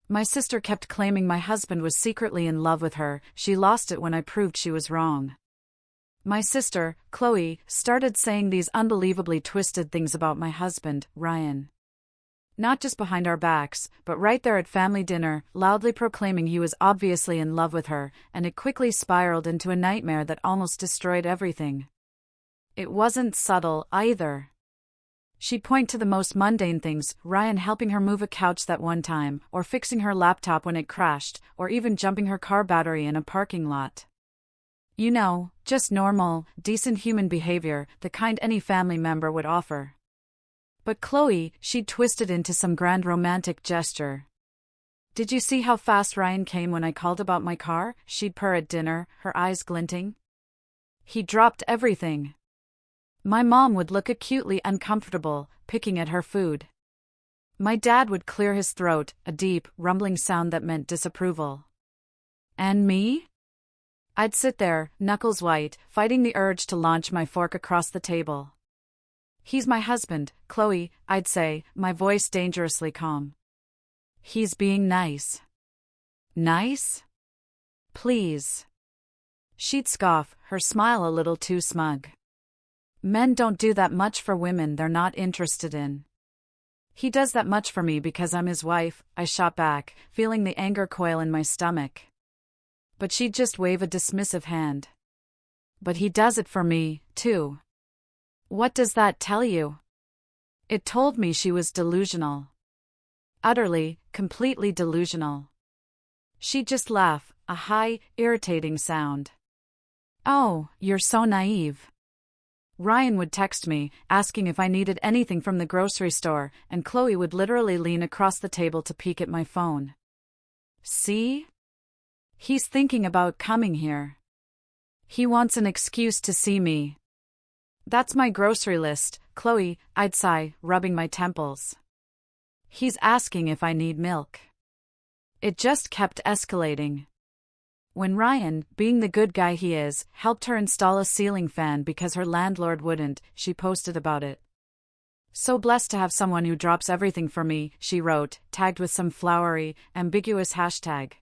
My sister kept claiming my husband was secretly in love with her. She lost it when I proved she was wrong. My sister, Chloe, started saying these unbelievably twisted things about my husband, Ryan. Not just behind our backs, but right there at family dinner, loudly proclaiming he was obviously in love with her, and it quickly spiraled into a nightmare that almost destroyed everything. It wasn't subtle, either. She'd point to the most mundane things, Ryan helping her move a couch that one time, or fixing her laptop when it crashed, or even jumping her car battery in a parking lot. You know, just normal, decent human behavior, the kind any family member would offer. But Chloe, she'd twisted into some grand romantic gesture. "Did you see how fast Ryan came when I called about my car?" she'd purr at dinner, her eyes glinting. "He dropped everything." My mom would look acutely uncomfortable, picking at her food. My dad would clear his throat, a deep, rumbling sound that meant disapproval. And me? I'd sit there, knuckles white, fighting the urge to launch my fork across the table. "He's my husband, Chloe," I'd say, my voice dangerously calm. "He's being nice." "Nice? Please." She'd scoff, her smile a little too smug. "Men don't do that much for women they're not interested in." "He does that much for me because I'm his wife," I shot back, feeling the anger coil in my stomach. But she'd just wave a dismissive hand. "But he does it for me, too." "What does that tell you?" It told me she was delusional. Utterly, completely delusional. She'd just laugh, a high, irritating sound. "Oh, you're so naive." Ryan would text me, asking if I needed anything from the grocery store, and Chloe would literally lean across the table to peek at my phone. "See? He's thinking about coming here. He wants an excuse to see me." "That's my grocery list, Chloe," I'd sigh, rubbing my temples. "He's asking if I need milk." It just kept escalating. When Ryan, being the good guy he is, helped her install a ceiling fan because her landlord wouldn't, she posted about it. "So blessed to have someone who drops everything for me," she wrote, tagged with some flowery, ambiguous hashtag.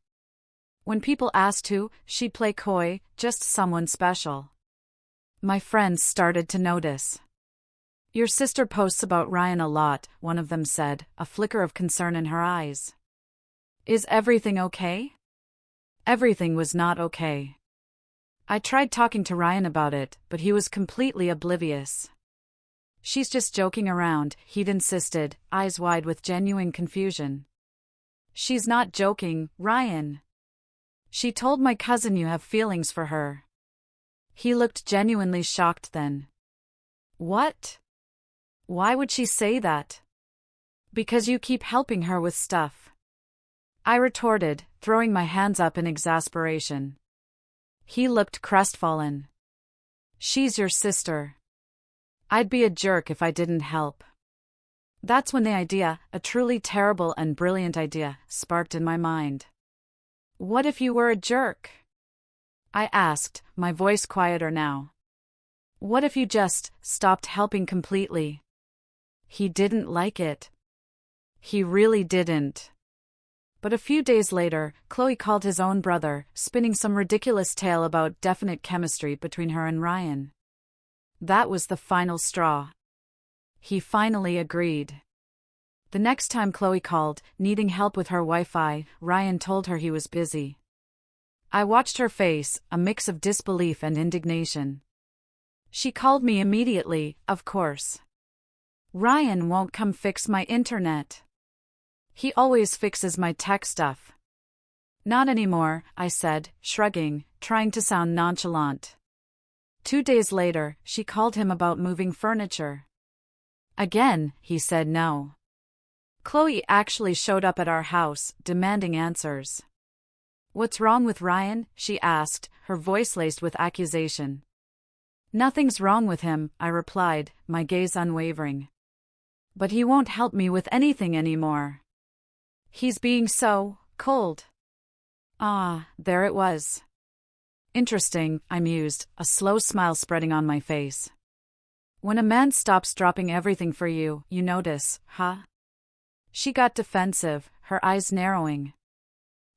When people asked who, she'd play coy, "Just someone special." My friends started to notice. "Your sister posts about Ryan a lot," one of them said, a flicker of concern in her eyes. "Is everything okay?" Everything was not okay. I tried talking to Ryan about it, but he was completely oblivious. "She's just joking around," he'd insisted, eyes wide with genuine confusion. "She's not joking, Ryan. She told my cousin you have feelings for her." He looked genuinely shocked then. "What? Why would she say that?" "Because you keep helping her with stuff," I retorted, throwing my hands up in exasperation. He looked crestfallen. "She's your sister. I'd be a jerk if I didn't help." That's when the idea, a truly terrible and brilliant idea, sparked in my mind. "What if you were a jerk?" I asked, my voice quieter now. "What if you just stopped helping completely?" He didn't like it. He really didn't. But a few days later, Chloe called his own brother, spinning some ridiculous tale about definite chemistry between her and Ryan. That was the final straw. He finally agreed. The next time Chloe called, needing help with her Wi-Fi, Ryan told her he was busy. I watched her face, a mix of disbelief and indignation. She called me immediately, of course. "Ryan won't come fix my internet. He always fixes my tech stuff." "Not anymore," I said, shrugging, trying to sound nonchalant. 2 days later, she called him about moving furniture. Again, he said no. Chloe actually showed up at our house, demanding answers. "What's wrong with Ryan?" she asked, her voice laced with accusation. "Nothing's wrong with him," I replied, my gaze unwavering. "But he won't help me with anything anymore. He's being so cold." Ah, there it was. Interesting, I mused, a slow smile spreading on my face. When a man stops dropping everything for you, you notice, huh? She got defensive, her eyes narrowing.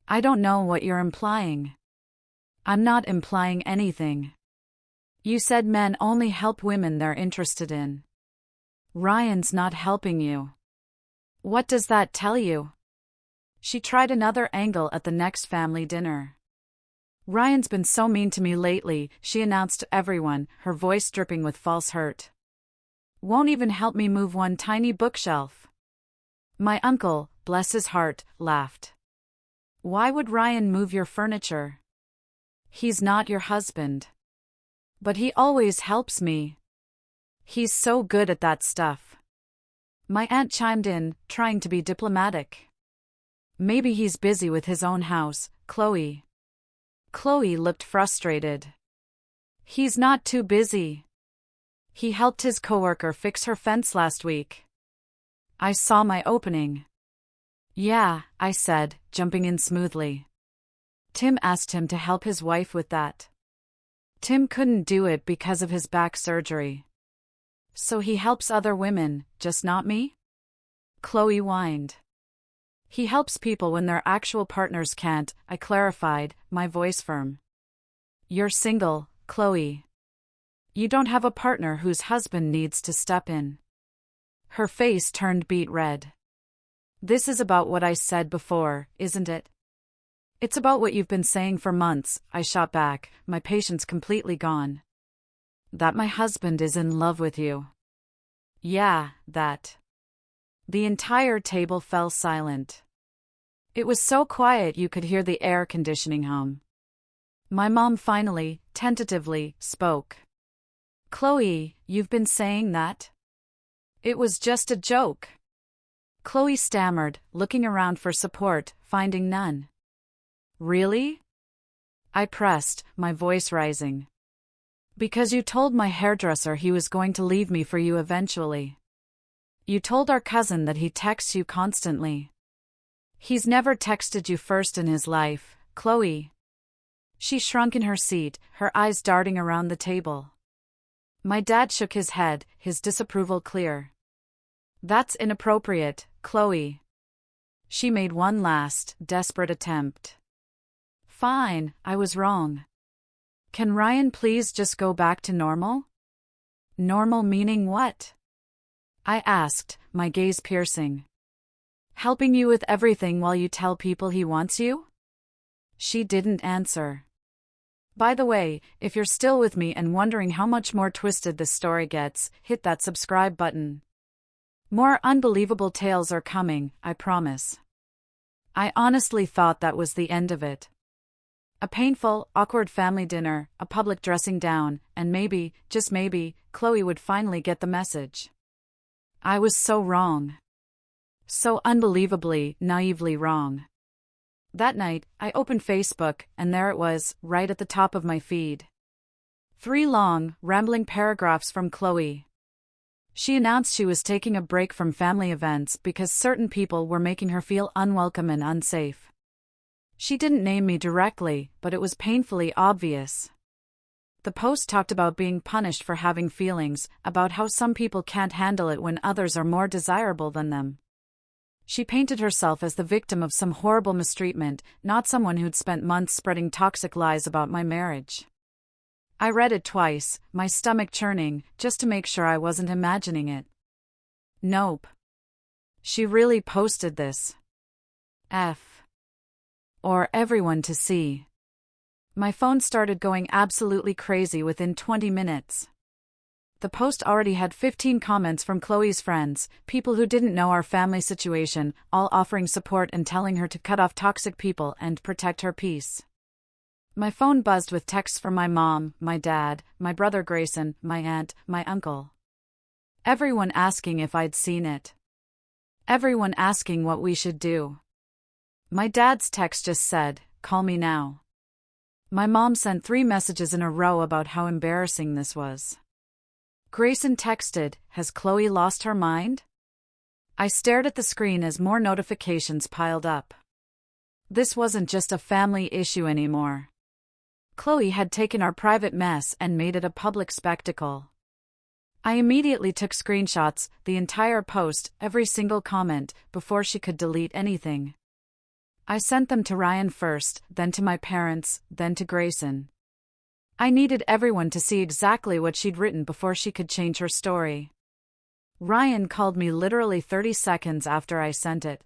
I don't know what you're implying. I'm not implying anything. You said men only help women they're interested in. Ryan's not helping you. What does that tell you? She tried another angle at the next family dinner. Ryan's been so mean to me lately, she announced to everyone, her voice dripping with false hurt. Won't even help me move one tiny bookshelf. My uncle, bless his heart, laughed. Why would Ryan move your furniture? He's not your husband. But he always helps me. He's so good at that stuff. My aunt chimed in, trying to be diplomatic. Maybe he's busy with his own house, Chloe. Chloe looked frustrated. He's not too busy. He helped his coworker fix her fence last week. I saw my opening. Yeah, I said, jumping in smoothly. Tim asked him to help his wife with that. Tim couldn't do it because of his back surgery. So he helps other women, just not me? Chloe whined. He helps people when their actual partners can't, I clarified, my voice firm. You're single, Chloe. You don't have a partner whose husband needs to step in. Her face turned beet red. This is about what I said before, isn't it? It's about what you've been saying for months, I shot back, my patience completely gone. That my husband is in love with you. Yeah, that. The entire table fell silent. It was so quiet you could hear the air conditioning hum. My mom finally, tentatively, spoke. Chloe, you've been saying that? It was just a joke. Chloe stammered, looking around for support, finding none. Really? I pressed, my voice rising. Because you told my hairdresser he was going to leave me for you eventually. You told our cousin that he texts you constantly. He's never texted you first in his life, Chloe. She shrunk in her seat, her eyes darting around the table. My dad shook his head, his disapproval clear. That's inappropriate, Chloe. She made one last, desperate attempt. Fine, I was wrong. Can Ryan please just go back to normal? Normal meaning what? I asked, my gaze piercing. Helping you with everything while you tell people he wants you? She didn't answer. By the way, if you're still with me and wondering how much more twisted this story gets, hit that subscribe button. More unbelievable tales are coming, I promise. I honestly thought that was the end of it. A painful, awkward family dinner, a public dressing down, and maybe, just maybe, Chloe would finally get the message. I was so wrong. So unbelievably, naively wrong. That night, I opened Facebook, and there it was, right at the top of my feed. 3 long, rambling paragraphs from Chloe. She announced she was taking a break from family events because certain people were making her feel unwelcome and unsafe. She didn't name me directly, but it was painfully obvious. The post talked about being punished for having feelings, about how some people can't handle it when others are more desirable than them. She painted herself as the victim of some horrible mistreatment, not someone who'd spent months spreading toxic lies about my marriage. I read it twice, my stomach churning, just to make sure I wasn't imagining it. Nope. She really posted this. Or everyone to see. My phone started going absolutely crazy within 20 minutes. The post already had 15 comments from Chloe's friends, people who didn't know our family situation, all offering support and telling her to cut off toxic people and protect her peace. My phone buzzed with texts from my mom, my dad, my brother Grayson, my aunt, my uncle. Everyone asking if I'd seen it. Everyone asking what we should do. My dad's text just said, "Call me now." My mom sent 3 messages in a row about how embarrassing this was. Grayson texted, "Has Chloe lost her mind?" I stared at the screen as more notifications piled up. This wasn't just a family issue anymore. Chloe had taken our private mess and made it a public spectacle. I immediately took screenshots, the entire post, every single comment, before she could delete anything. I sent them to Ryan first, then to my parents, then to Grayson. I needed everyone to see exactly what she'd written before she could change her story. Ryan called me literally 30 seconds after I sent it.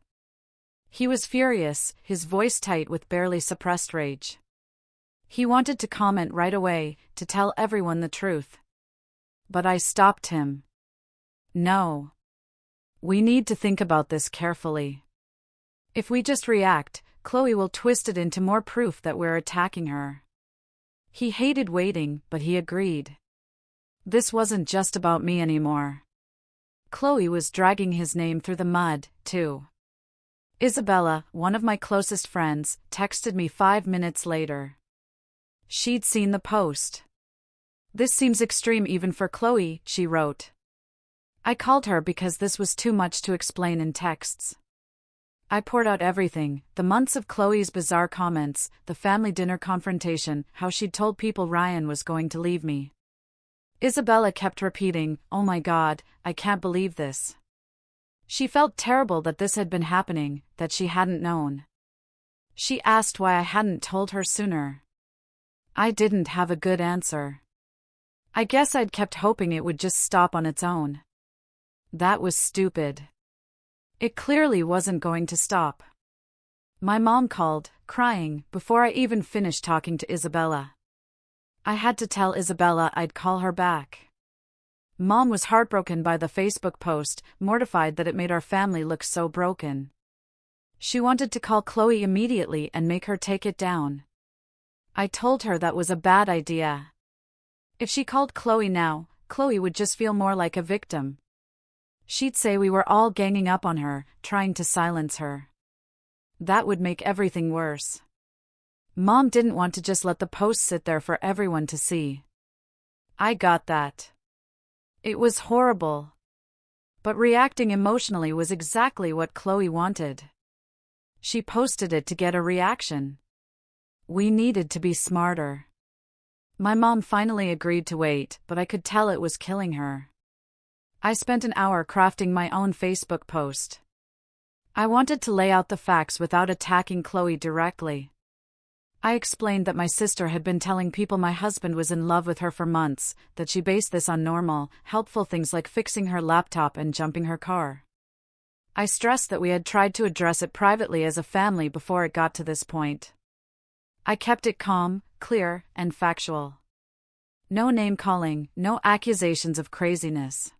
He was furious, his voice tight with barely suppressed rage. He wanted to comment right away, to tell everyone the truth. But I stopped him. No. We need to think about this carefully. If we just react, Chloe will twist it into more proof that we're attacking her. He hated waiting, but he agreed. This wasn't just about me anymore. Chloe was dragging his name through the mud, too. Isabella, one of my closest friends, texted me 5 minutes later. She'd seen the post. This seems extreme even for Chloe, she wrote. I called her because this was too much to explain in texts. I poured out everything, the months of Chloe's bizarre comments, the family dinner confrontation, how she'd told people Ryan was going to leave me. Isabella kept repeating, "Oh my God, I can't believe this." She felt terrible that this had been happening, that she hadn't known. She asked why I hadn't told her sooner. I didn't have a good answer. I guess I'd kept hoping it would just stop on its own. That was stupid. It clearly wasn't going to stop. My mom called, crying, before I even finished talking to Isabella. I had to tell Isabella I'd call her back. Mom was heartbroken by the Facebook post, mortified that it made our family look so broken. She wanted to call Chloe immediately and make her take it down. I told her that was a bad idea. If she called Chloe now, Chloe would just feel more like a victim. She'd say we were all ganging up on her, trying to silence her. That would make everything worse. Mom didn't want to just let the post sit there for everyone to see. I got that. It was horrible. But reacting emotionally was exactly what Chloe wanted. She posted it to get a reaction. We needed to be smarter. My mom finally agreed to wait, but I could tell it was killing her. I spent an hour crafting my own Facebook post. I wanted to lay out the facts without attacking Chloe directly. I explained that my sister had been telling people my husband was in love with her for months, that she based this on normal, helpful things like fixing her laptop and jumping her car. I stressed that we had tried to address it privately as a family before it got to this point. I kept it calm, clear, and factual. No name-calling, no accusations of craziness.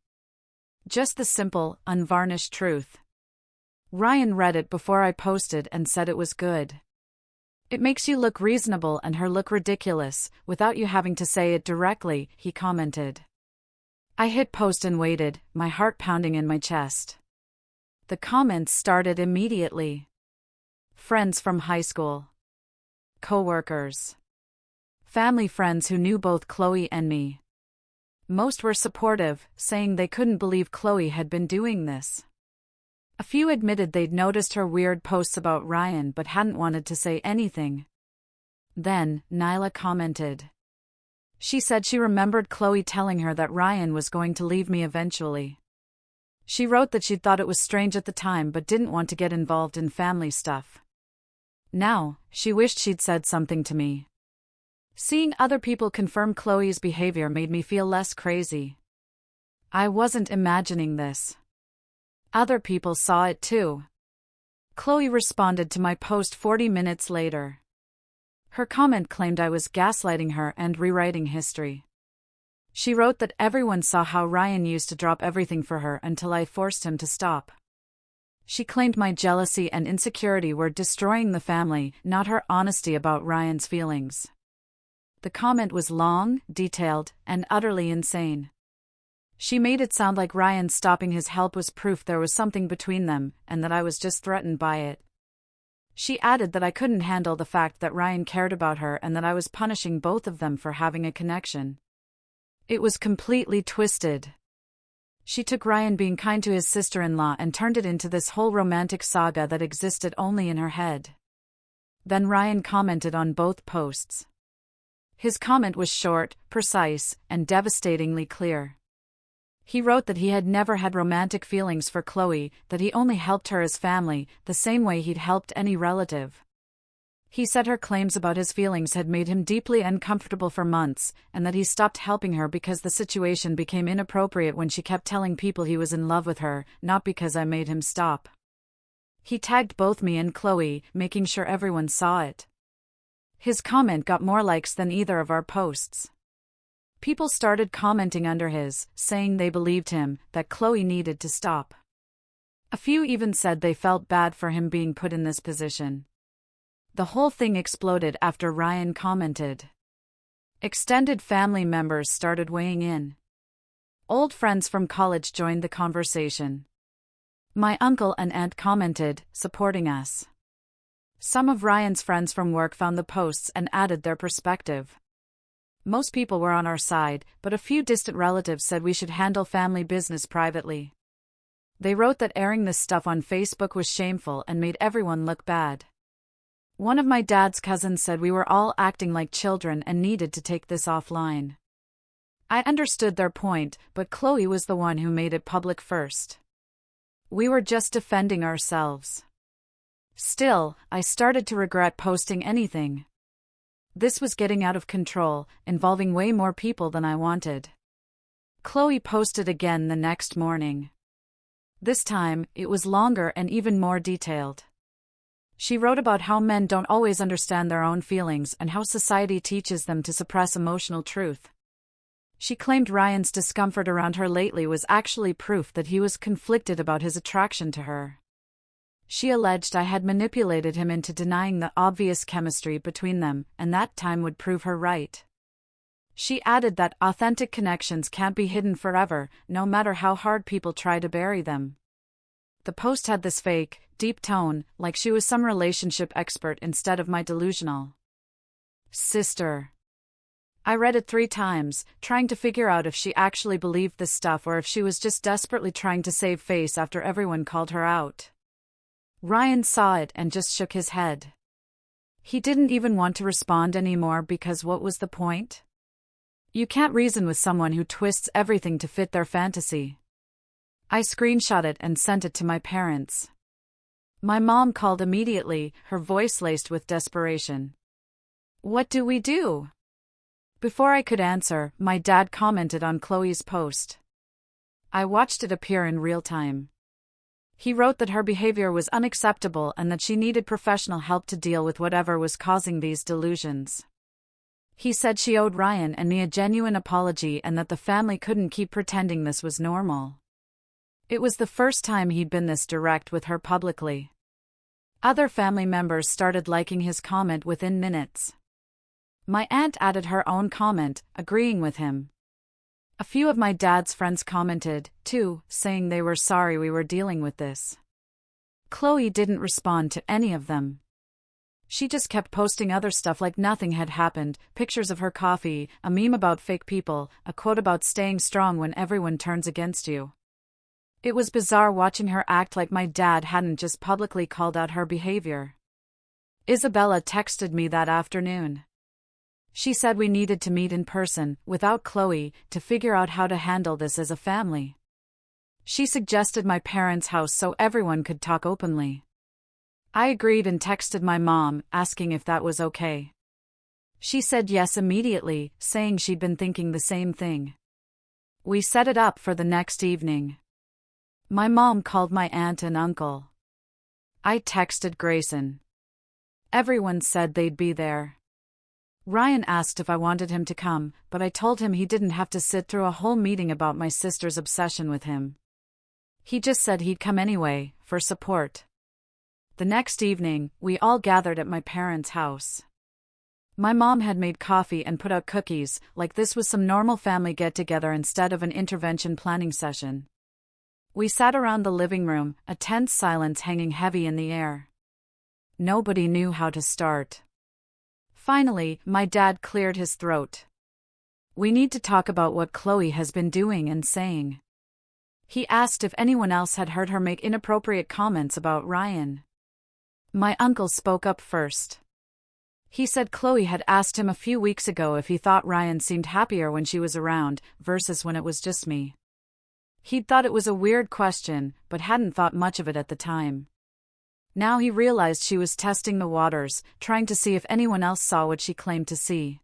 Just the simple, unvarnished truth. Ryan read it before I posted and said it was good. It makes you look reasonable and her look ridiculous, without you having to say it directly, he commented. I hit post and waited, my heart pounding in my chest. The comments started immediately. Friends from high school. Co-workers. Family friends who knew both Chloe and me. Most were supportive, saying they couldn't believe Chloe had been doing this. A few admitted they'd noticed her weird posts about Ryan but hadn't wanted to say anything. Then, Nyla commented. She said she remembered Chloe telling her that Ryan was going to leave me eventually. She wrote that she'd thought it was strange at the time but didn't want to get involved in family stuff. Now, she wished she'd said something to me. Seeing other people confirm Chloe's behavior made me feel less crazy. I wasn't imagining this. Other people saw it too. Chloe responded to my post 40 minutes later. Her comment claimed I was gaslighting her and rewriting history. She wrote that everyone saw how Ryan used to drop everything for her until I forced him to stop. She claimed my jealousy and insecurity were destroying the family, not her honesty about Ryan's feelings. The comment was long, detailed, and utterly insane. She made it sound like Ryan stopping his help was proof there was something between them, and that I was just threatened by it. She added that I couldn't handle the fact that Ryan cared about her and that I was punishing both of them for having a connection. It was completely twisted. She took Ryan being kind to his sister-in-law and turned it into this whole romantic saga that existed only in her head. Then Ryan commented on both posts. His comment was short, precise, and devastatingly clear. He wrote that he had never had romantic feelings for Chloe, that he only helped her as family, the same way he'd helped any relative. He said her claims about his feelings had made him deeply uncomfortable for months, and that he stopped helping her because the situation became inappropriate when she kept telling people he was in love with her, not because I made him stop. He tagged both me and Chloe, making sure everyone saw it. His comment got more likes than either of our posts. People started commenting under his, saying they believed him, that Chloe needed to stop. A few even said they felt bad for him being put in this position. The whole thing exploded after Ryan commented. Extended family members started weighing in. Old friends from college joined the conversation. My uncle and aunt commented, supporting us. Some of Ryan's friends from work found the posts and added their perspective. Most people were on our side, but a few distant relatives said we should handle family business privately. They wrote that airing this stuff on Facebook was shameful and made everyone look bad. One of my dad's cousins said we were all acting like children and needed to take this offline. I understood their point, but Chloe was the one who made it public first. We were just defending ourselves. Still, I started to regret posting anything. This was getting out of control, involving way more people than I wanted. Chloe posted again the next morning. This time, it was longer and even more detailed. She wrote about how men don't always understand their own feelings and how society teaches them to suppress emotional truth. She claimed Ryan's discomfort around her lately was actually proof that he was conflicted about his attraction to her. She alleged I had manipulated him into denying the obvious chemistry between them, and that time would prove her right. She added that authentic connections can't be hidden forever, no matter how hard people try to bury them. The post had this fake, deep tone, like she was some relationship expert instead of my delusional sister. I read it 3 times, trying to figure out if she actually believed this stuff or if she was just desperately trying to save face after everyone called her out. Ryan saw it and just shook his head. He didn't even want to respond anymore because what was the point? You can't reason with someone who twists everything to fit their fantasy. I screenshot it and sent it to my parents. My mom called immediately, her voice laced with desperation. What do we do? Before I could answer, my dad commented on Chloe's post. I watched it appear in real time. He wrote that her behavior was unacceptable and that she needed professional help to deal with whatever was causing these delusions. He said she owed Ryan and me a genuine apology and that the family couldn't keep pretending this was normal. It was the first time he'd been this direct with her publicly. Other family members started liking his comment within minutes. My aunt added her own comment, agreeing with him. A few of my dad's friends commented, too, saying they were sorry we were dealing with this. Chloe didn't respond to any of them. She just kept posting other stuff like nothing had happened, pictures of her coffee, a meme about fake people, a quote about staying strong when everyone turns against you. It was bizarre watching her act like my dad hadn't just publicly called out her behavior. Isabella texted me that afternoon. She said we needed to meet in person, without Chloe, to figure out how to handle this as a family. She suggested my parents' house so everyone could talk openly. I agreed and texted my mom, asking if that was okay. She said yes immediately, saying she'd been thinking the same thing. We set it up for the next evening. My mom called my aunt and uncle. I texted Grayson. Everyone said they'd be there. Ryan asked if I wanted him to come, but I told him he didn't have to sit through a whole meeting about my sister's obsession with him. He just said he'd come anyway, for support. The next evening, we all gathered at my parents' house. My mom had made coffee and put out cookies, like this was some normal family get-together instead of an intervention planning session. We sat around the living room, a tense silence hanging heavy in the air. Nobody knew how to start. Finally, my dad cleared his throat. We need to talk about what Chloe has been doing and saying. He asked if anyone else had heard her make inappropriate comments about Ryan. My uncle spoke up first. He said Chloe had asked him a few weeks ago if he thought Ryan seemed happier when she was around, versus when it was just me. He'd thought it was a weird question, but hadn't thought much of it at the time. Now he realized she was testing the waters, trying to see if anyone else saw what she claimed to see.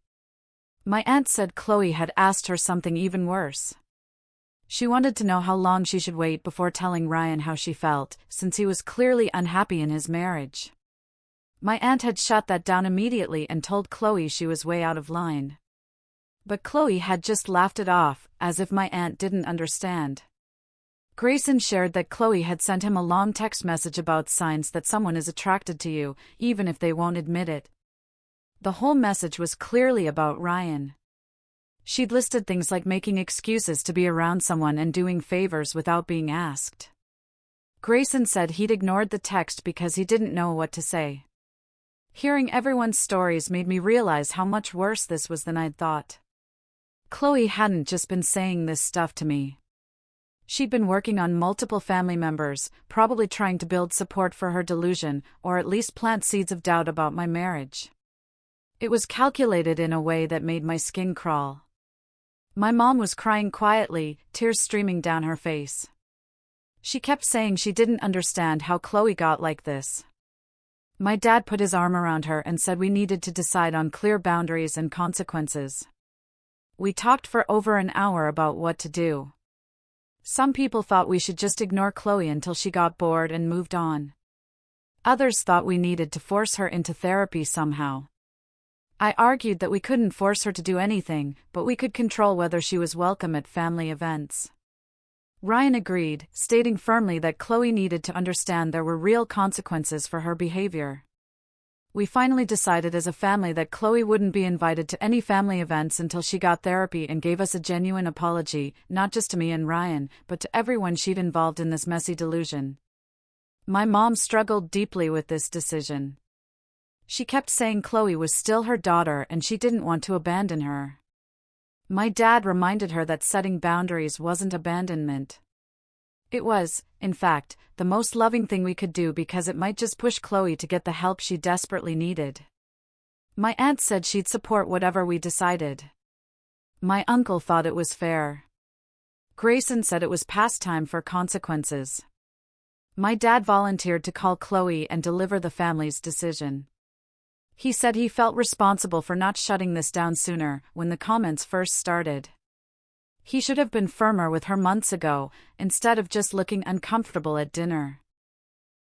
My aunt said Chloe had asked her something even worse. She wanted to know how long she should wait before telling Ryan how she felt, since he was clearly unhappy in his marriage. My aunt had shut that down immediately and told Chloe she was way out of line. But Chloe had just laughed it off, as if my aunt didn't understand. Grayson shared that Chloe had sent him a long text message about signs that someone is attracted to you, even if they won't admit it. The whole message was clearly about Ryan. She'd listed things like making excuses to be around someone and doing favors without being asked. Grayson said he'd ignored the text because he didn't know what to say. Hearing everyone's stories made me realize how much worse this was than I'd thought. Chloe hadn't just been saying this stuff to me. She'd been working on multiple family members, probably trying to build support for her delusion, or at least plant seeds of doubt about my marriage. It was calculated in a way that made my skin crawl. My mom was crying quietly, tears streaming down her face. She kept saying she didn't understand how Chloe got like this. My dad put his arm around her and said we needed to decide on clear boundaries and consequences. We talked for over an hour about what to do. Some people thought we should just ignore Chloe until she got bored and moved on. Others thought we needed to force her into therapy somehow. I argued that we couldn't force her to do anything, but we could control whether she was welcome at family events. Ryan agreed, stating firmly that Chloe needed to understand there were real consequences for her behavior. We finally decided as a family that Chloe wouldn't be invited to any family events until she got therapy and gave us a genuine apology, not just to me and Ryan, but to everyone she'd involved in this messy delusion. My mom struggled deeply with this decision. She kept saying Chloe was still her daughter and she didn't want to abandon her. My dad reminded her that setting boundaries wasn't abandonment. It was, in fact, the most loving thing we could do because it might just push Chloe to get the help she desperately needed. My aunt said she'd support whatever we decided. My uncle thought it was fair. Grayson said it was past time for consequences. My dad volunteered to call Chloe and deliver the family's decision. He said he felt responsible for not shutting this down sooner, when the comments first started. He should have been firmer with her months ago, instead of just looking uncomfortable at dinner.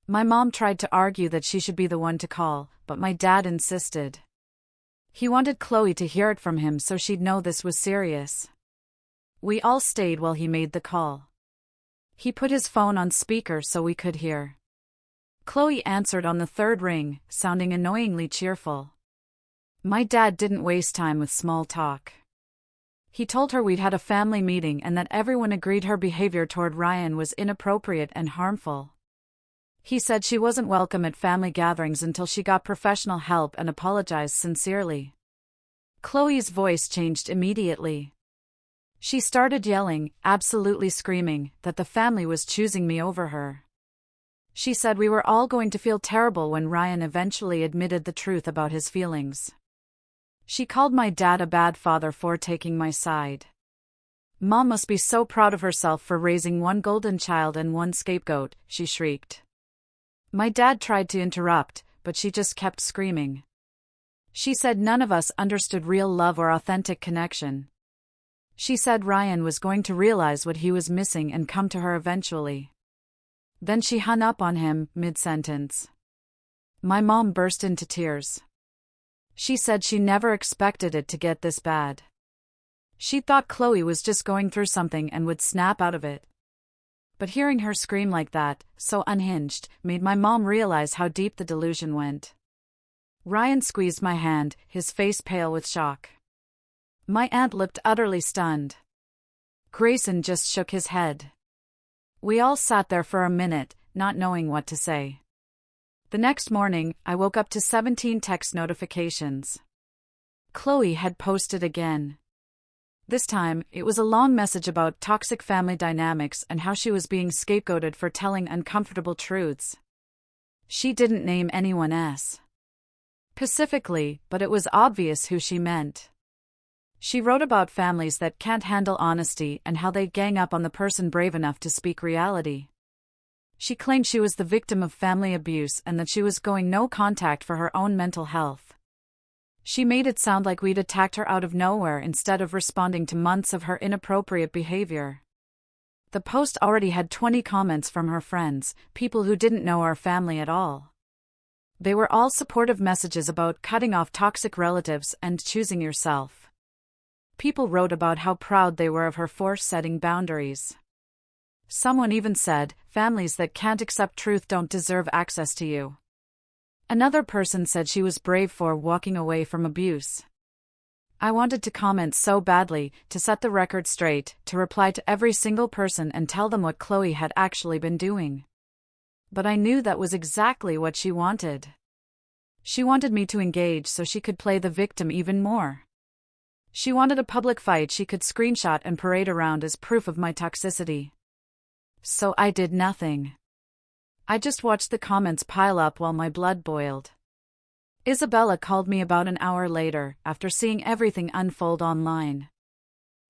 My mom tried to argue that she should be the one to call, but my dad insisted. He wanted Chloe to hear it from him so she'd know this was serious. We all stayed while he made the call. He put his phone on speaker so we could hear. Chloe answered on the third ring, sounding annoyingly cheerful. My dad didn't waste time with small talk. He told her we'd had a family meeting and that everyone agreed her behavior toward Ryan was inappropriate and harmful. He said she wasn't welcome at family gatherings until she got professional help and apologized sincerely. Chloe's voice changed immediately. She started yelling, absolutely screaming, that the family was choosing me over her. She said we were all going to feel terrible when Ryan eventually admitted the truth about his feelings. She called my dad a bad father for taking my side. Mom must be so proud of herself for raising one golden child and one scapegoat, she shrieked. My dad tried to interrupt, but she just kept screaming. She said none of us understood real love or authentic connection. She said Ryan was going to realize what he was missing and come to her eventually. Then she hung up on him, mid-sentence. My mom burst into tears. She said she never expected it to get this bad. She thought Chloe was just going through something and would snap out of it. But hearing her scream like that, so unhinged, made my mom realize how deep the delusion went. Ryan squeezed my hand, his face pale with shock. My aunt looked utterly stunned. Grayson just shook his head. We all sat there for a minute, not knowing what to say. The next morning, I woke up to 17 text notifications. Chloe had posted again. This time, it was a long message about toxic family dynamics and how she was being scapegoated for telling uncomfortable truths. She didn't name anyone specifically, but it was obvious who she meant. She wrote about families that can't handle honesty and how they gang up on the person brave enough to speak reality. She claimed she was the victim of family abuse and that she was going no contact for her own mental health. She made it sound like we'd attacked her out of nowhere instead of responding to months of her inappropriate behavior. The post already had 20 comments from her friends, people who didn't know our family at all. They were all supportive messages about cutting off toxic relatives and choosing yourself. People wrote about how proud they were of her for setting boundaries. Someone even said, "Families that can't accept truth don't deserve access to you." Another person said she was brave for walking away from abuse. I wanted to comment so badly, to set the record straight, to reply to every single person and tell them what Chloe had actually been doing. But I knew that was exactly what she wanted. She wanted me to engage so she could play the victim even more. She wanted a public fight she could screenshot and parade around as proof of my toxicity. So I did nothing. I just watched the comments pile up while my blood boiled. Isabella called me about an hour later, after seeing everything unfold online.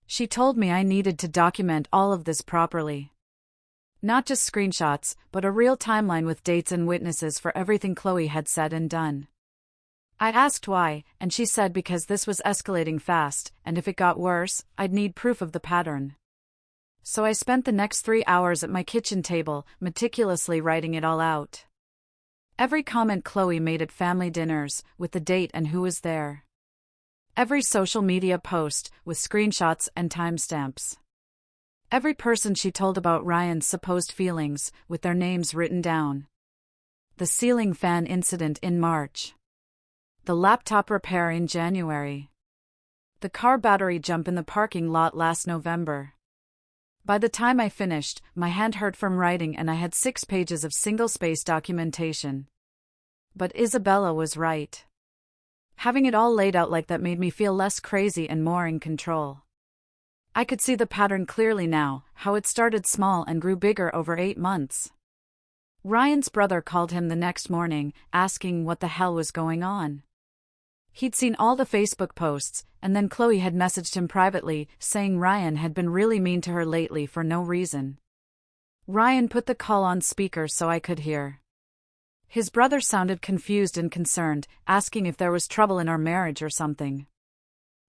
She told me I needed to document all of this properly. Not just screenshots, but a real timeline with dates and witnesses for everything Chloe had said and done. I asked why, and she said because this was escalating fast, and if it got worse, I'd need proof of the pattern. So I spent the next 3 hours at my kitchen table, meticulously writing it all out. Every comment Chloe made at family dinners, with the date and who was there. Every social media post, with screenshots and timestamps. Every person she told about Ryan's supposed feelings, with their names written down. The ceiling fan incident in March. The laptop repair in January. The car battery jump in the parking lot last November. By the time I finished, my hand hurt from writing and I had 6 pages of single-space documentation. But Isabella was right. Having it all laid out like that made me feel less crazy and more in control. I could see the pattern clearly now, how it started small and grew bigger over 8 months. Ryan's brother called him the next morning, asking what the hell was going on. He'd seen all the Facebook posts, and then Chloe had messaged him privately, saying Ryan had been really mean to her lately for no reason. Ryan put the call on speaker so I could hear. His brother sounded confused and concerned, asking if there was trouble in our marriage or something.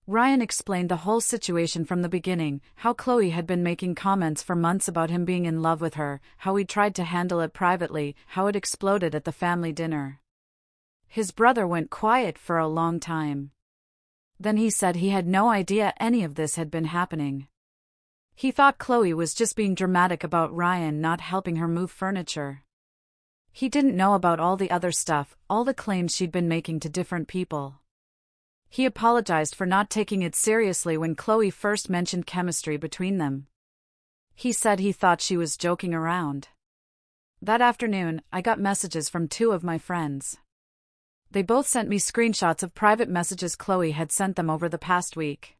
Ryan explained the whole situation from the beginning, how Chloe had been making comments for months about him being in love with her, how he tried to handle it privately, how it exploded at the family dinner. His brother went quiet for a long time. Then he said he had no idea any of this had been happening. He thought Chloe was just being dramatic about Ryan not helping her move furniture. He didn't know about all the other stuff, all the claims she'd been making to different people. He apologized for not taking it seriously when Chloe first mentioned chemistry between them. He said he thought she was joking around. That afternoon, I got messages from 2 of my friends. They both sent me screenshots of private messages Chloe had sent them over the past week.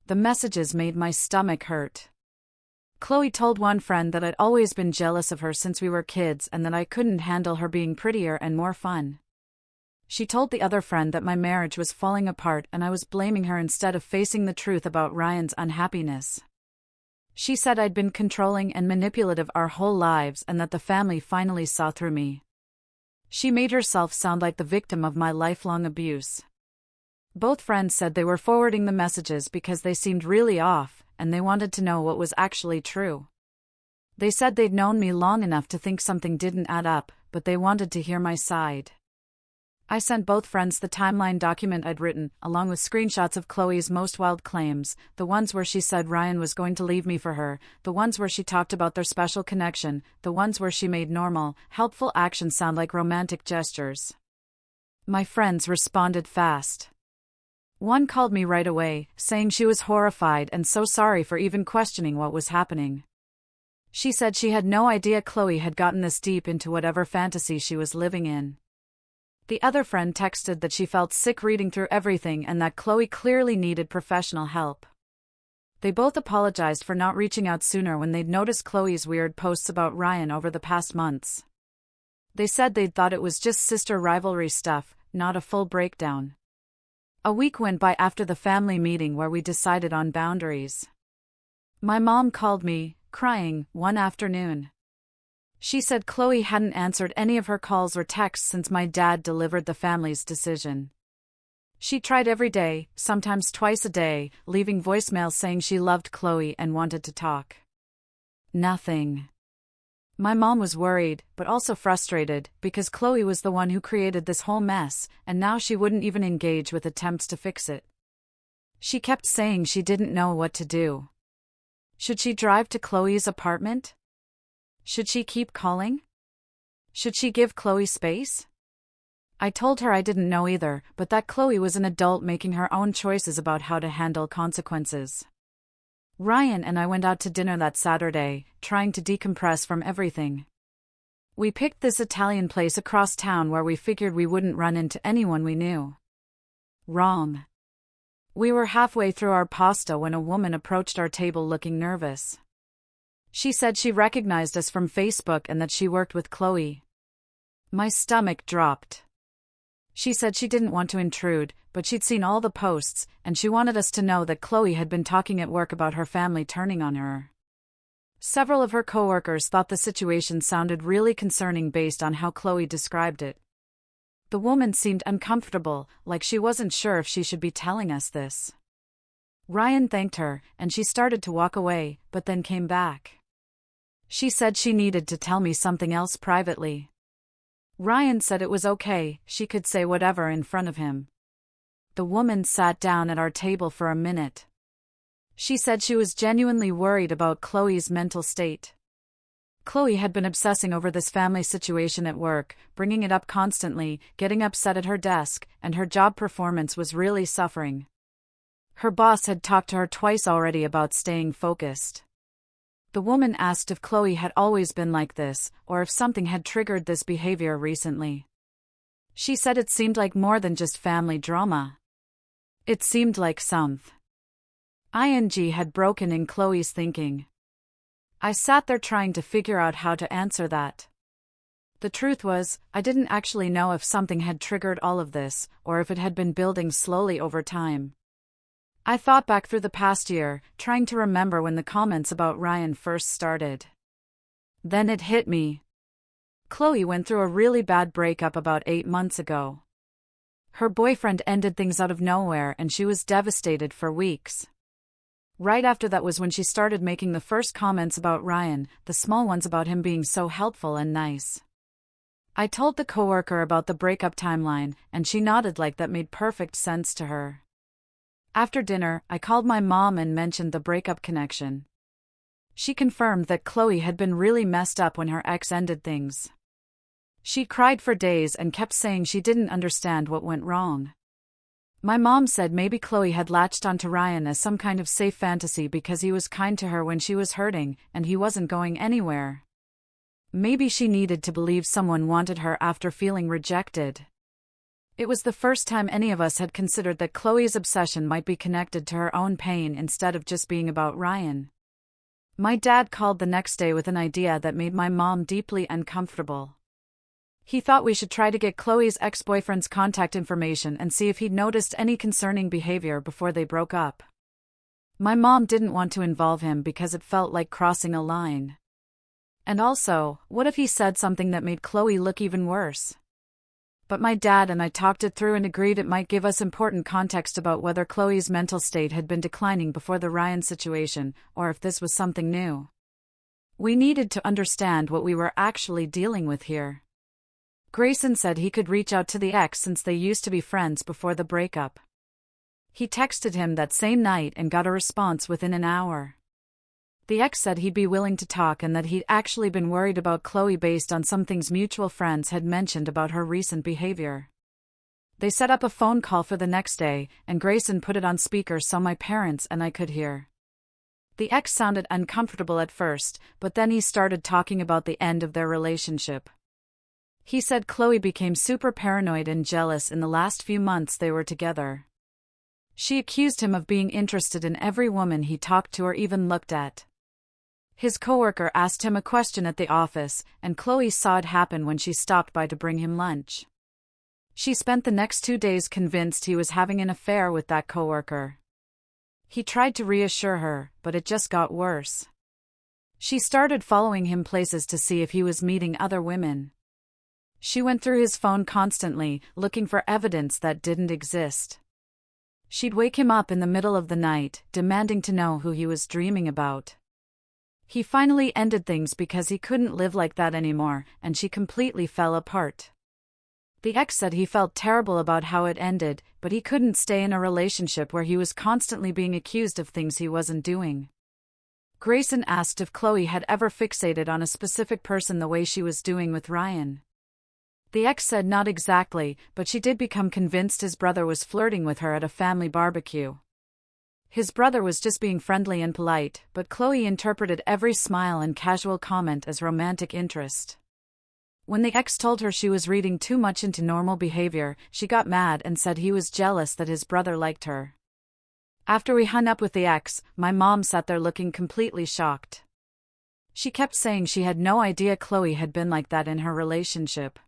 The messages made my stomach hurt. Chloe told one friend that I'd always been jealous of her since we were kids and that I couldn't handle her being prettier and more fun. She told the other friend that my marriage was falling apart and I was blaming her instead of facing the truth about Ryan's unhappiness. She said I'd been controlling and manipulative our whole lives and that the family finally saw through me. She made herself sound like the victim of my lifelong abuse. Both friends said they were forwarding the messages because they seemed really off, and they wanted to know what was actually true. They said they'd known me long enough to think something didn't add up, but they wanted to hear my side. I sent both friends the timeline document I'd written, along with screenshots of Chloe's most wild claims, the ones where she said Ryan was going to leave me for her, the ones where she talked about their special connection, the ones where she made normal, helpful actions sound like romantic gestures. My friends responded fast. One called me right away, saying she was horrified and so sorry for even questioning what was happening. She said she had no idea Chloe had gotten this deep into whatever fantasy she was living in. The other friend texted that she felt sick reading through everything and that Chloe clearly needed professional help. They both apologized for not reaching out sooner when they'd noticed Chloe's weird posts about Ryan over the past months. They said they'd thought it was just sister rivalry stuff, not a full breakdown. A week went by after the family meeting where we decided on boundaries. My mom called me, crying, one afternoon. She said Chloe hadn't answered any of her calls or texts since my dad delivered the family's decision. She tried every day, sometimes twice a day, leaving voicemails saying she loved Chloe and wanted to talk. Nothing. My mom was worried, but also frustrated, because Chloe was the one who created this whole mess, and now she wouldn't even engage with attempts to fix it. She kept saying she didn't know what to do. Should she drive to Chloe's apartment? Should she keep calling? Should she give Chloe space? I told her I didn't know either, but that Chloe was an adult making her own choices about how to handle consequences. Ryan and I went out to dinner that Saturday, trying to decompress from everything. We picked this Italian place across town where we figured we wouldn't run into anyone we knew. Wrong. We were halfway through our pasta when a woman approached our table looking nervous. She said she recognized us from Facebook and that she worked with Chloe. My stomach dropped. She said she didn't want to intrude, but she'd seen all the posts, and she wanted us to know that Chloe had been talking at work about her family turning on her. Several of her coworkers thought the situation sounded really concerning based on how Chloe described it. The woman seemed uncomfortable, like she wasn't sure if she should be telling us this. Ryan thanked her, and she started to walk away, but then came back. She said she needed to tell me something else privately. Ryan said it was okay, she could say whatever in front of him. The woman sat down at our table for a minute. She said she was genuinely worried about Chloe's mental state. Chloe had been obsessing over this family situation at work, bringing it up constantly, getting upset at her desk, and her job performance was really suffering. Her boss had talked to her twice already about staying focused. The woman asked if Chloe had always been like this, or if something had triggered this behavior recently. She said it seemed like more than just family drama. It seemed like something had broken in Chloe's thinking. I sat there trying to figure out how to answer that. The truth was, I didn't actually know if something had triggered all of this, or if it had been building slowly over time. I thought back through the past year, trying to remember when the comments about Ryan first started. Then it hit me. Chloe went through a really bad breakup about 8 months ago. Her boyfriend ended things out of nowhere and she was devastated for weeks. Right after that was when she started making the first comments about Ryan, the small ones about him being so helpful and nice. I told the coworker about the breakup timeline, and she nodded like that made perfect sense to her. After dinner, I called my mom and mentioned the breakup connection. She confirmed that Chloe had been really messed up when her ex ended things. She cried for days and kept saying she didn't understand what went wrong. My mom said maybe Chloe had latched onto Ryan as some kind of safe fantasy because he was kind to her when she was hurting, and he wasn't going anywhere. Maybe she needed to believe someone wanted her after feeling rejected. It was the first time any of us had considered that Chloe's obsession might be connected to her own pain instead of just being about Ryan. My dad called the next day with an idea that made my mom deeply uncomfortable. He thought we should try to get Chloe's ex-boyfriend's contact information and see if he'd noticed any concerning behavior before they broke up. My mom didn't want to involve him because it felt like crossing a line. And also, what if he said something that made Chloe look even worse? But my dad and I talked it through and agreed it might give us important context about whether Chloe's mental state had been declining before the Ryan situation, or if this was something new. We needed to understand what we were actually dealing with here. Grayson said he could reach out to the ex since they used to be friends before the breakup. He texted him that same night and got a response within an hour. The ex said he'd be willing to talk and that he'd actually been worried about Chloe based on some things mutual friends had mentioned about her recent behavior. They set up a phone call for the next day, and Grayson put it on speaker so my parents and I could hear. The ex sounded uncomfortable at first, but then he started talking about the end of their relationship. He said Chloe became super paranoid and jealous in the last few months they were together. She accused him of being interested in every woman he talked to or even looked at. His coworker asked him a question at the office, and Chloe saw it happen when she stopped by to bring him lunch. She spent the next 2 days convinced he was having an affair with that coworker. He tried to reassure her, but it just got worse. She started following him places to see if he was meeting other women. She went through his phone constantly, looking for evidence that didn't exist. She'd wake him up in the middle of the night, demanding to know who he was dreaming about. He finally ended things because he couldn't live like that anymore, and she completely fell apart. The ex said he felt terrible about how it ended, but he couldn't stay in a relationship where he was constantly being accused of things he wasn't doing. Grayson asked if Chloe had ever fixated on a specific person the way she was doing with Ryan. The ex said not exactly, but she did become convinced his brother was flirting with her at a family barbecue. His brother was just being friendly and polite, but Chloe interpreted every smile and casual comment as romantic interest. When the ex told her she was reading too much into normal behavior, she got mad and said he was jealous that his brother liked her. After we hung up with the ex, my mom sat there looking completely shocked. She kept saying she had no idea Chloe had been like that in her relationship.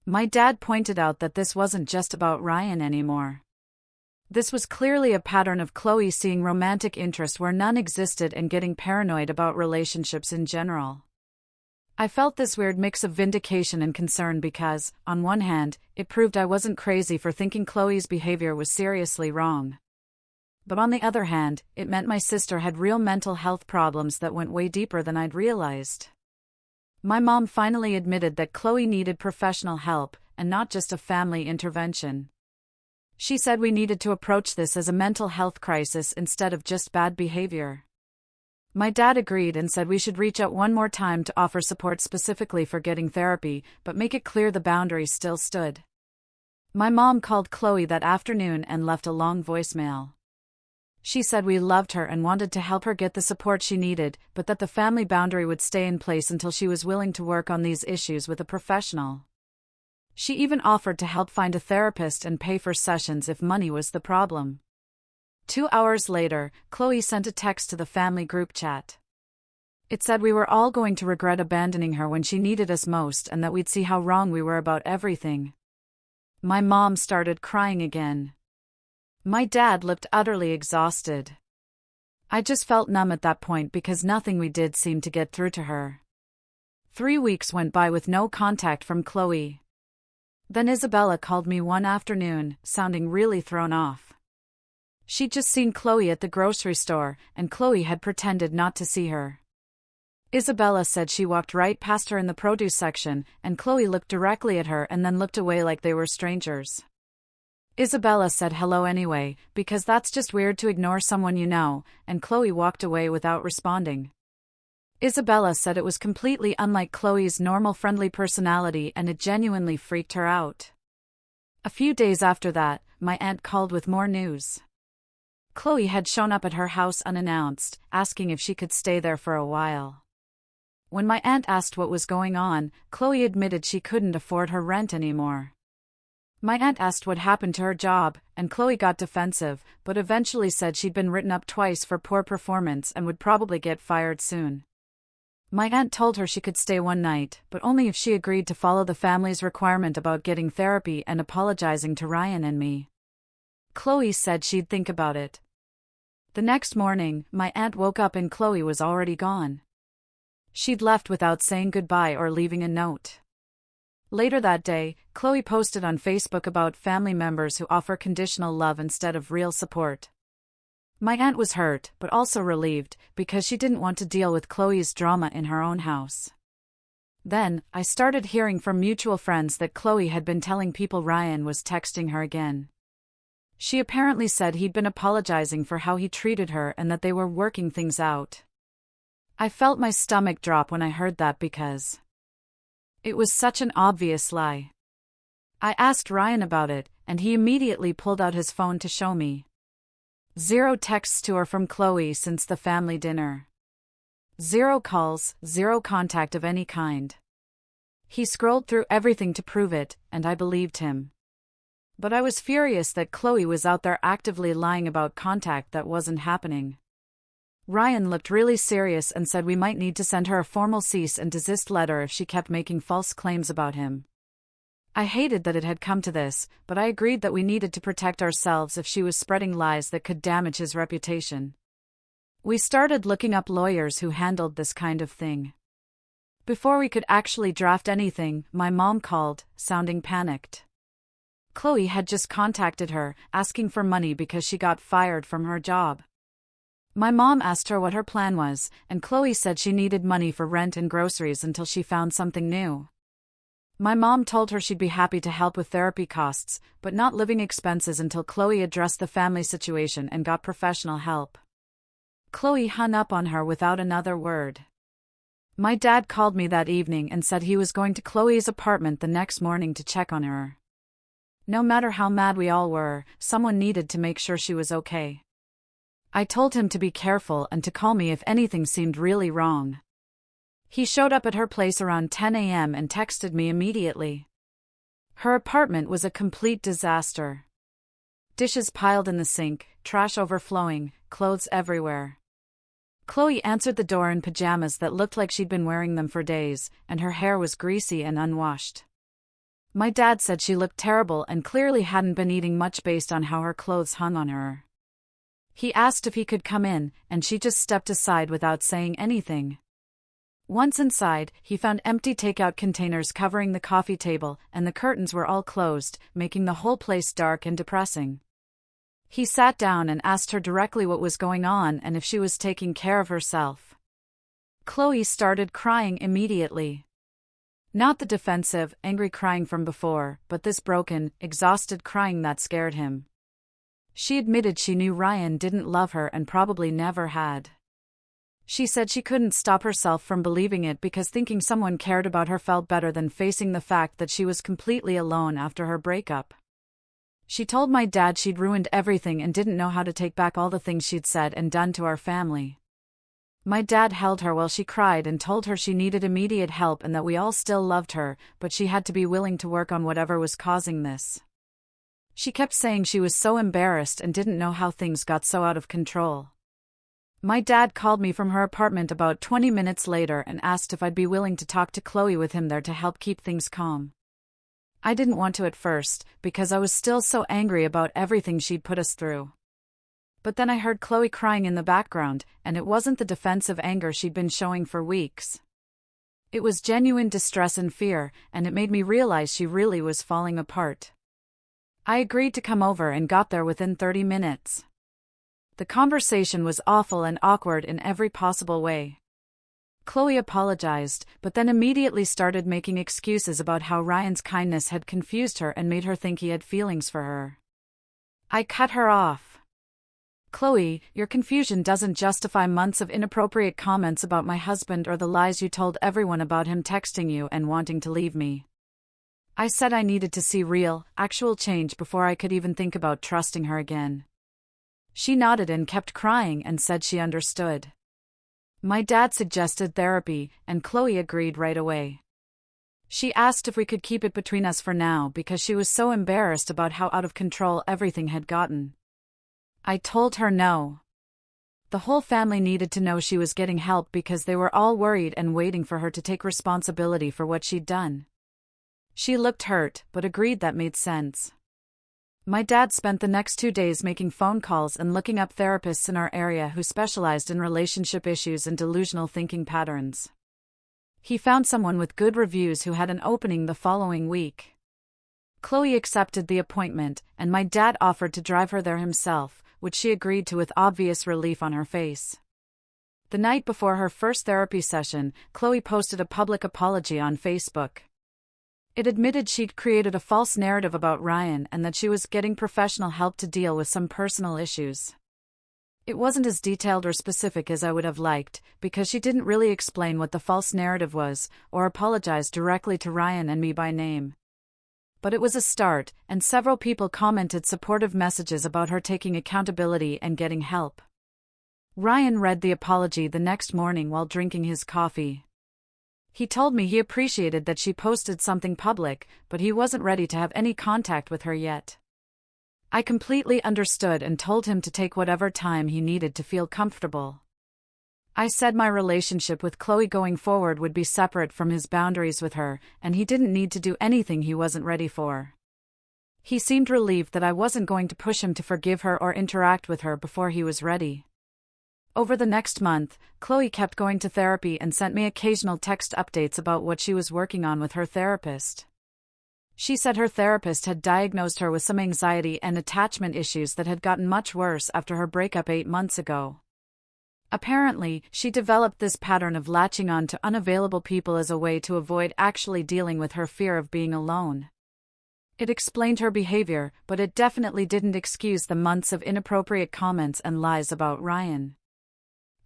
My dad pointed out that this wasn't just about Ryan anymore. This was clearly a pattern of Chloe seeing romantic interest where none existed and getting paranoid about relationships in general. I felt this weird mix of vindication and concern because, on one hand, it proved I wasn't crazy for thinking Chloe's behavior was seriously wrong. But on the other hand, it meant my sister had real mental health problems that went way deeper than I'd realized. My mom finally admitted that Chloe needed professional help, and not just a family intervention. She said we needed to approach this as a mental health crisis instead of just bad behavior. My dad agreed and said we should reach out one more time to offer support specifically for getting therapy, but make it clear the boundaries still stood. My mom called Chloe that afternoon and left a long voicemail. She said we loved her and wanted to help her get the support she needed, but that the family boundary would stay in place until she was willing to work on these issues with a professional. She even offered to help find a therapist and pay for sessions if money was the problem. 2 hours later, Chloe sent a text to the family group chat. It said we were all going to regret abandoning her when she needed us most and that we'd see how wrong we were about everything. My mom started crying again. My dad looked utterly exhausted. I just felt numb at that point because nothing we did seemed to get through to her. 3 weeks went by with no contact from Chloe. Then Isabella called me one afternoon, sounding really thrown off. She'd just seen Chloe at the grocery store, and Chloe had pretended not to see her. Isabella said she walked right past her in the produce section, and Chloe looked directly at her and then looked away like they were strangers. Isabella said hello anyway, because that's just weird to ignore someone you know, and Chloe walked away without responding. Isabella said it was completely unlike Chloe's normal friendly personality and it genuinely freaked her out. A few days after that, my aunt called with more news. Chloe had shown up at her house unannounced, asking if she could stay there for a while. When my aunt asked what was going on, Chloe admitted she couldn't afford her rent anymore. My aunt asked what happened to her job, and Chloe got defensive, but eventually said she'd been written up twice for poor performance and would probably get fired soon. My aunt told her she could stay one night, but only if she agreed to follow the family's requirement about getting therapy and apologizing to Ryan and me. Chloe said she'd think about it. The next morning, my aunt woke up and Chloe was already gone. She'd left without saying goodbye or leaving a note. Later that day, Chloe posted on Facebook about family members who offer conditional love instead of real support. My aunt was hurt, but also relieved, because she didn't want to deal with Chloe's drama in her own house. Then, I started hearing from mutual friends that Chloe had been telling people Ryan was texting her again. She apparently said he'd been apologizing for how he treated her and that they were working things out. I felt my stomach drop when I heard that because it was such an obvious lie. I asked Ryan about it, and he immediately pulled out his phone to show me. 0 texts to her from Chloe since the family dinner. 0 calls, 0 contact of any kind. He scrolled through everything to prove it, and I believed him. But I was furious that Chloe was out there actively lying about contact that wasn't happening. Ryan looked really serious and said we might need to send her a formal cease and desist letter if she kept making false claims about him. I hated that it had come to this, but I agreed that we needed to protect ourselves if she was spreading lies that could damage his reputation. We started looking up lawyers who handled this kind of thing. Before we could actually draft anything, my mom called, sounding panicked. Chloe had just contacted her, asking for money because she got fired from her job. My mom asked her what her plan was, and Chloe said she needed money for rent and groceries until she found something new. My mom told her she'd be happy to help with therapy costs, but not living expenses until Chloe addressed the family situation and got professional help. Chloe hung up on her without another word. My dad called me that evening and said he was going to Chloe's apartment the next morning to check on her. No matter how mad we all were, someone needed to make sure she was okay. I told him to be careful and to call me if anything seemed really wrong. He showed up at her place around 10 a.m. and texted me immediately. Her apartment was a complete disaster. Dishes piled in the sink, trash overflowing, clothes everywhere. Chloe answered the door in pajamas that looked like she'd been wearing them for days, and her hair was greasy and unwashed. My dad said she looked terrible and clearly hadn't been eating much based on how her clothes hung on her. He asked if he could come in, and she just stepped aside without saying anything. Once inside, he found empty takeout containers covering the coffee table, and the curtains were all closed, making the whole place dark and depressing. He sat down and asked her directly what was going on and if she was taking care of herself. Chloe started crying immediately. Not the defensive, angry crying from before, but this broken, exhausted crying that scared him. She admitted she knew Ryan didn't love her and probably never had. She said she couldn't stop herself from believing it because thinking someone cared about her felt better than facing the fact that she was completely alone after her breakup. She told my dad she'd ruined everything and didn't know how to take back all the things she'd said and done to our family. My dad held her while she cried and told her she needed immediate help and that we all still loved her, but she had to be willing to work on whatever was causing this. She kept saying she was so embarrassed and didn't know how things got so out of control. My dad called me from her apartment about 20 minutes later and asked if I'd be willing to talk to Chloe with him there to help keep things calm. I didn't want to at first, because I was still so angry about everything she'd put us through. But then I heard Chloe crying in the background, and it wasn't the defensive anger she'd been showing for weeks. It was genuine distress and fear, and it made me realize she really was falling apart. I agreed to come over and got there within 30 minutes. The conversation was awful and awkward in every possible way. Chloe apologized, but then immediately started making excuses about how Ryan's kindness had confused her and made her think he had feelings for her. I cut her off. Chloe, your confusion doesn't justify months of inappropriate comments about my husband or the lies you told everyone about him texting you and wanting to leave me. I said I needed to see real, actual change before I could even think about trusting her again. She nodded and kept crying and said she understood. My dad suggested therapy, and Chloe agreed right away. She asked if we could keep it between us for now because she was so embarrassed about how out of control everything had gotten. I told her no. The whole family needed to know she was getting help because they were all worried and waiting for her to take responsibility for what she'd done. She looked hurt, but agreed that made sense. My dad spent the next 2 days making phone calls and looking up therapists in our area who specialized in relationship issues and delusional thinking patterns. He found someone with good reviews who had an opening the following week. Chloe accepted the appointment, and my dad offered to drive her there himself, which she agreed to with obvious relief on her face. The night before her first therapy session, Chloe posted a public apology on Facebook. It admitted she'd created a false narrative about Ryan and that she was getting professional help to deal with some personal issues. It wasn't as detailed or specific as I would have liked, because she didn't really explain what the false narrative was, or apologize directly to Ryan and me by name. But it was a start, and several people commented supportive messages about her taking accountability and getting help. Ryan read the apology the next morning while drinking his coffee. He told me he appreciated that she posted something public, but he wasn't ready to have any contact with her yet. I completely understood and told him to take whatever time he needed to feel comfortable. I said my relationship with Chloe going forward would be separate from his boundaries with her, and he didn't need to do anything he wasn't ready for. He seemed relieved that I wasn't going to push him to forgive her or interact with her before he was ready. Over the next month, Chloe kept going to therapy and sent me occasional text updates about what she was working on with her therapist. She said her therapist had diagnosed her with some anxiety and attachment issues that had gotten much worse after her breakup 8 months ago. Apparently, she developed this pattern of latching on to unavailable people as a way to avoid actually dealing with her fear of being alone. It explained her behavior, but it definitely didn't excuse the months of inappropriate comments and lies about Ryan.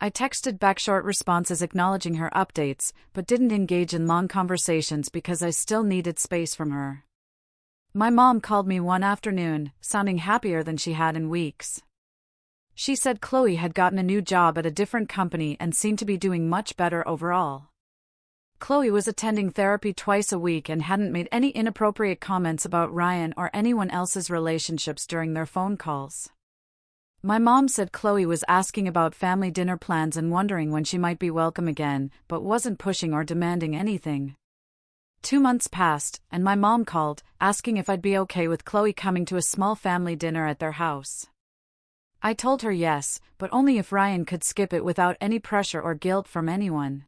I texted back short responses acknowledging her updates, but didn't engage in long conversations because I still needed space from her. My mom called me one afternoon, sounding happier than she had in weeks. She said Chloe had gotten a new job at a different company and seemed to be doing much better overall. Chloe was attending therapy twice a week and hadn't made any inappropriate comments about Ryan or anyone else's relationships during their phone calls. My mom said Chloe was asking about family dinner plans and wondering when she might be welcome again, but wasn't pushing or demanding anything. 2 months passed, and my mom called, asking if I'd be okay with Chloe coming to a small family dinner at their house. I told her yes, but only if Ryan could skip it without any pressure or guilt from anyone.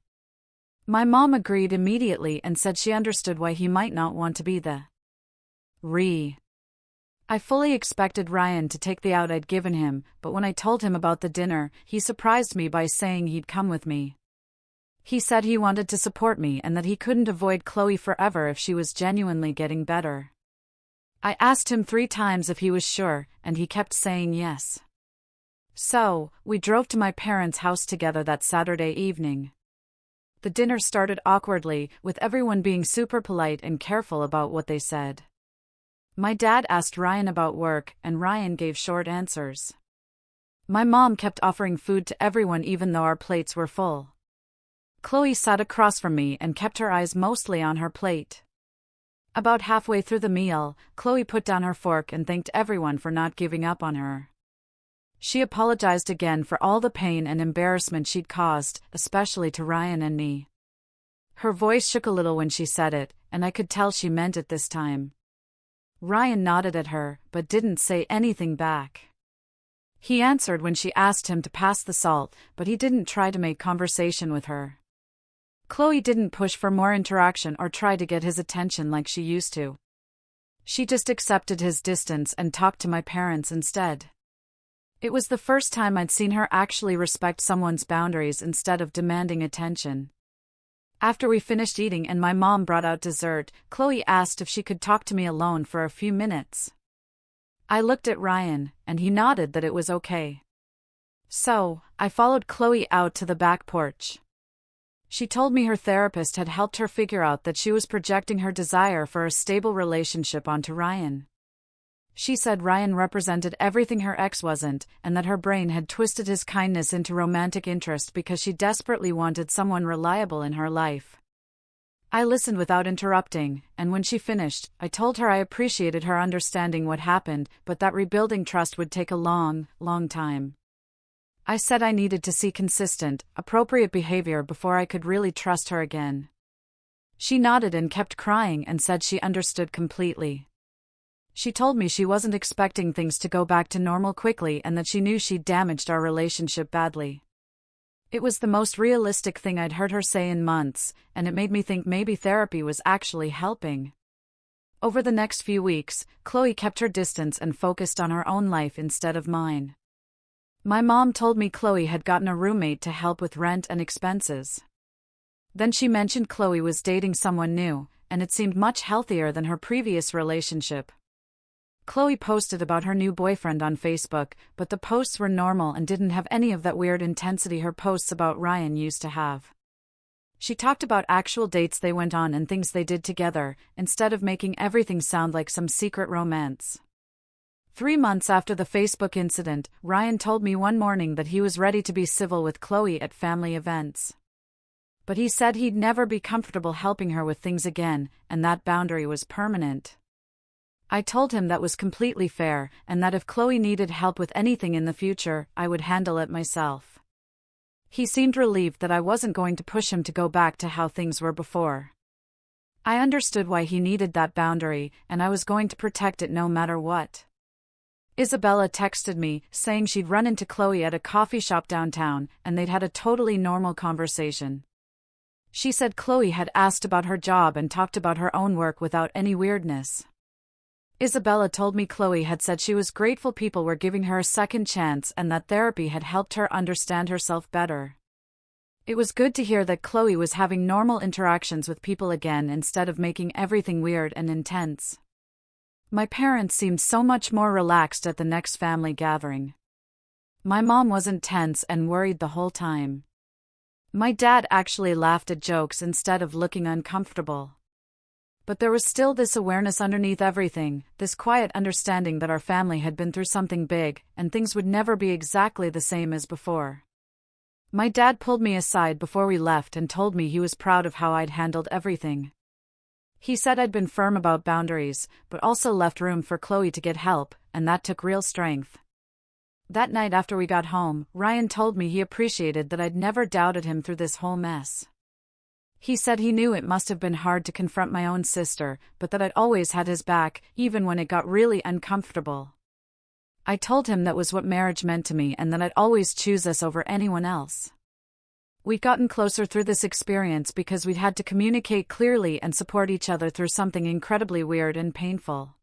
My mom agreed immediately and said she understood why he might not want to be the I fully expected Ryan to take the out I'd given him, but when I told him about the dinner, he surprised me by saying he'd come with me. He said he wanted to support me and that he couldn't avoid Chloe forever if she was genuinely getting better. I asked him 3 times if he was sure, and he kept saying yes. So, we drove to my parents' house together that Saturday evening. The dinner started awkwardly, with everyone being super polite and careful about what they said. My dad asked Ryan about work, and Ryan gave short answers. My mom kept offering food to everyone even though our plates were full. Chloe sat across from me and kept her eyes mostly on her plate. About halfway through the meal, Chloe put down her fork and thanked everyone for not giving up on her. She apologized again for all the pain and embarrassment she'd caused, especially to Ryan and me. Her voice shook a little when she said it, and I could tell she meant it this time. Ryan nodded at her, but didn't say anything back. He answered when she asked him to pass the salt, but he didn't try to make conversation with her. Chloe didn't push for more interaction or try to get his attention like she used to. She just accepted his distance and talked to my parents instead. It was the first time I'd seen her actually respect someone's boundaries instead of demanding attention. After we finished eating and my mom brought out dessert, Chloe asked if she could talk to me alone for a few minutes. I looked at Ryan, and he nodded that it was okay. So, I followed Chloe out to the back porch. She told me her therapist had helped her figure out that she was projecting her desire for a stable relationship onto Ryan. She said Ryan represented everything her ex wasn't, and that her brain had twisted his kindness into romantic interest because she desperately wanted someone reliable in her life. I listened without interrupting, and when she finished, I told her I appreciated her understanding what happened, but that rebuilding trust would take a long, long time. I said I needed to see consistent, appropriate behavior before I could really trust her again. She nodded and kept crying and said she understood completely. She told me she wasn't expecting things to go back to normal quickly and that she knew she'd damaged our relationship badly. It was the most realistic thing I'd heard her say in months, and it made me think maybe therapy was actually helping. Over the next few weeks, Chloe kept her distance and focused on her own life instead of mine. My mom told me Chloe had gotten a roommate to help with rent and expenses. Then she mentioned Chloe was dating someone new, and it seemed much healthier than her previous relationship. Chloe posted about her new boyfriend on Facebook, but the posts were normal and didn't have any of that weird intensity her posts about Ryan used to have. She talked about actual dates they went on and things they did together, instead of making everything sound like some secret romance. 3 months after the Facebook incident, Ryan told me one morning that he was ready to be civil with Chloe at family events. But he said he'd never be comfortable helping her with things again, and that boundary was permanent. I told him that was completely fair, and that if Chloe needed help with anything in the future, I would handle it myself. He seemed relieved that I wasn't going to push him to go back to how things were before. I understood why he needed that boundary, and I was going to protect it no matter what. Isabella texted me, saying she'd run into Chloe at a coffee shop downtown, and they'd had a totally normal conversation. She said Chloe had asked about her job and talked about her own work without any weirdness. Isabella told me Chloe had said she was grateful people were giving her a second chance and that therapy had helped her understand herself better. It was good to hear that Chloe was having normal interactions with people again instead of making everything weird and intense. My parents seemed so much more relaxed at the next family gathering. My mom wasn't tense and worried the whole time. My dad actually laughed at jokes instead of looking uncomfortable. But there was still this awareness underneath everything, this quiet understanding that our family had been through something big, and things would never be exactly the same as before. My dad pulled me aside before we left and told me he was proud of how I'd handled everything. He said I'd been firm about boundaries, but also left room for Chloe to get help, and that took real strength. That night after we got home, Ryan told me he appreciated that I'd never doubted him through this whole mess. He said he knew it must have been hard to confront my own sister, but that I'd always had his back, even when it got really uncomfortable. I told him that was what marriage meant to me and that I'd always choose us over anyone else. We'd gotten closer through this experience because we'd had to communicate clearly and support each other through something incredibly weird and painful.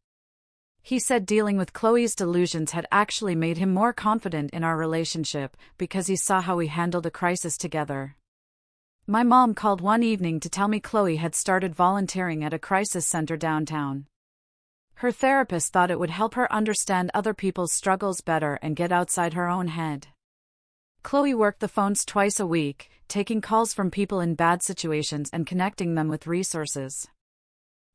He said dealing with Chloe's delusions had actually made him more confident in our relationship because he saw how we handled a crisis together. My mom called one evening to tell me Chloe had started volunteering at a crisis center downtown. Her therapist thought it would help her understand other people's struggles better and get outside her own head. Chloe worked the phones twice a week, taking calls from people in bad situations and connecting them with resources.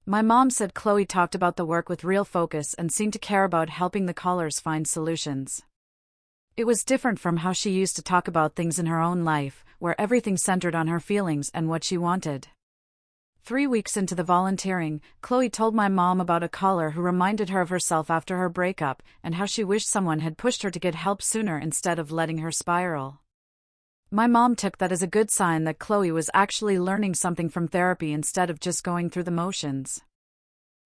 My mom said Chloe talked about the work with real focus and seemed to care about helping the callers find solutions. It was different from how she used to talk about things in her own life, where everything centered on her feelings and what she wanted. 3 weeks into the volunteering, Chloe told my mom about a caller who reminded her of herself after her breakup and how she wished someone had pushed her to get help sooner instead of letting her spiral. My mom took that as a good sign that Chloe was actually learning something from therapy instead of just going through the motions.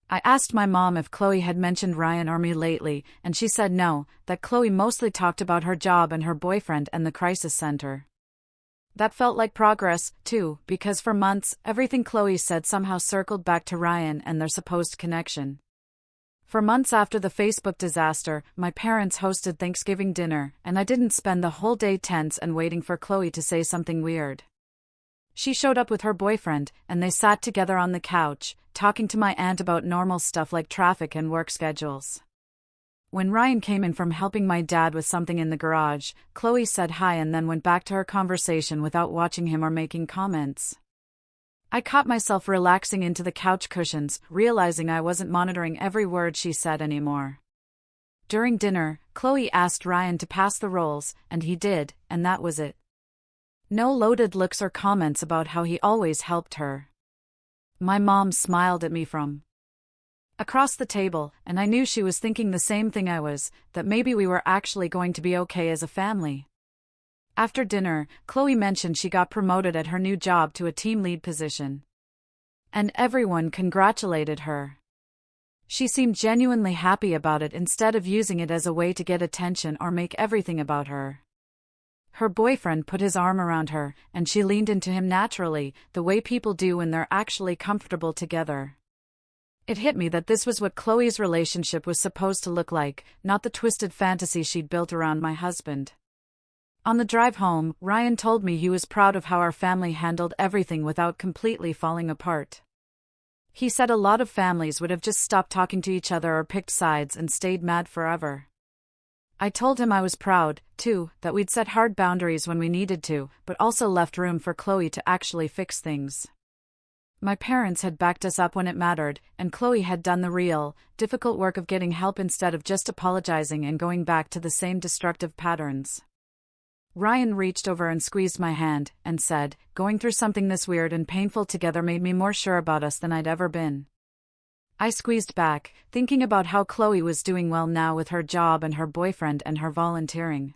I asked my mom if Chloe had mentioned Ryan or me lately, and she said no, that Chloe mostly talked about her job and her boyfriend and the crisis center. That felt like progress, too, because for months, everything Chloe said somehow circled back to Ryan and their supposed connection. For months after the Facebook disaster, my parents hosted Thanksgiving dinner, and I didn't spend the whole day tense and waiting for Chloe to say something weird. She showed up with her boyfriend, and they sat together on the couch, talking to my aunt about normal stuff like traffic and work schedules. When Ryan came in from helping my dad with something in the garage, Chloe said hi and then went back to her conversation without watching him or making comments. I caught myself relaxing into the couch cushions, realizing I wasn't monitoring every word she said anymore. During dinner, Chloe asked Ryan to pass the rolls, and he did, and that was it. No loaded looks or comments about how he always helped her. My mom smiled at me from across the table, and I knew she was thinking the same thing I was, that maybe we were actually going to be okay as a family. After dinner, Chloe mentioned she got promoted at her new job to a team lead position. And everyone congratulated her. She seemed genuinely happy about it instead of using it as a way to get attention or make everything about her. Her boyfriend put his arm around her, and she leaned into him naturally, the way people do when they're actually comfortable together. It hit me that this was what Chloe's relationship was supposed to look like, not the twisted fantasy she'd built around my husband. On the drive home, Ryan told me he was proud of how our family handled everything without completely falling apart. He said a lot of families would have just stopped talking to each other or picked sides and stayed mad forever. I told him I was proud, too, that we'd set hard boundaries when we needed to, but also left room for Chloe to actually fix things. My parents had backed us up when it mattered, and Chloe had done the real, difficult work of getting help instead of just apologizing and going back to the same destructive patterns. Ryan reached over and squeezed my hand, and said, "Going through something this weird and painful together made me more sure about us than I'd ever been." I squeezed back, thinking about how Chloe was doing well now with her job and her boyfriend and her volunteering.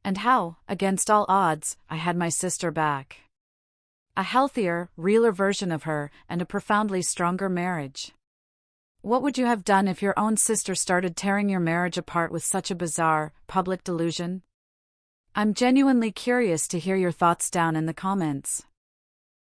And how, against all odds, I had my sister back. A healthier, realer version of her, and a profoundly stronger marriage. What would you have done if your own sister started tearing your marriage apart with such a bizarre, public delusion? I'm genuinely curious to hear your thoughts down in the comments.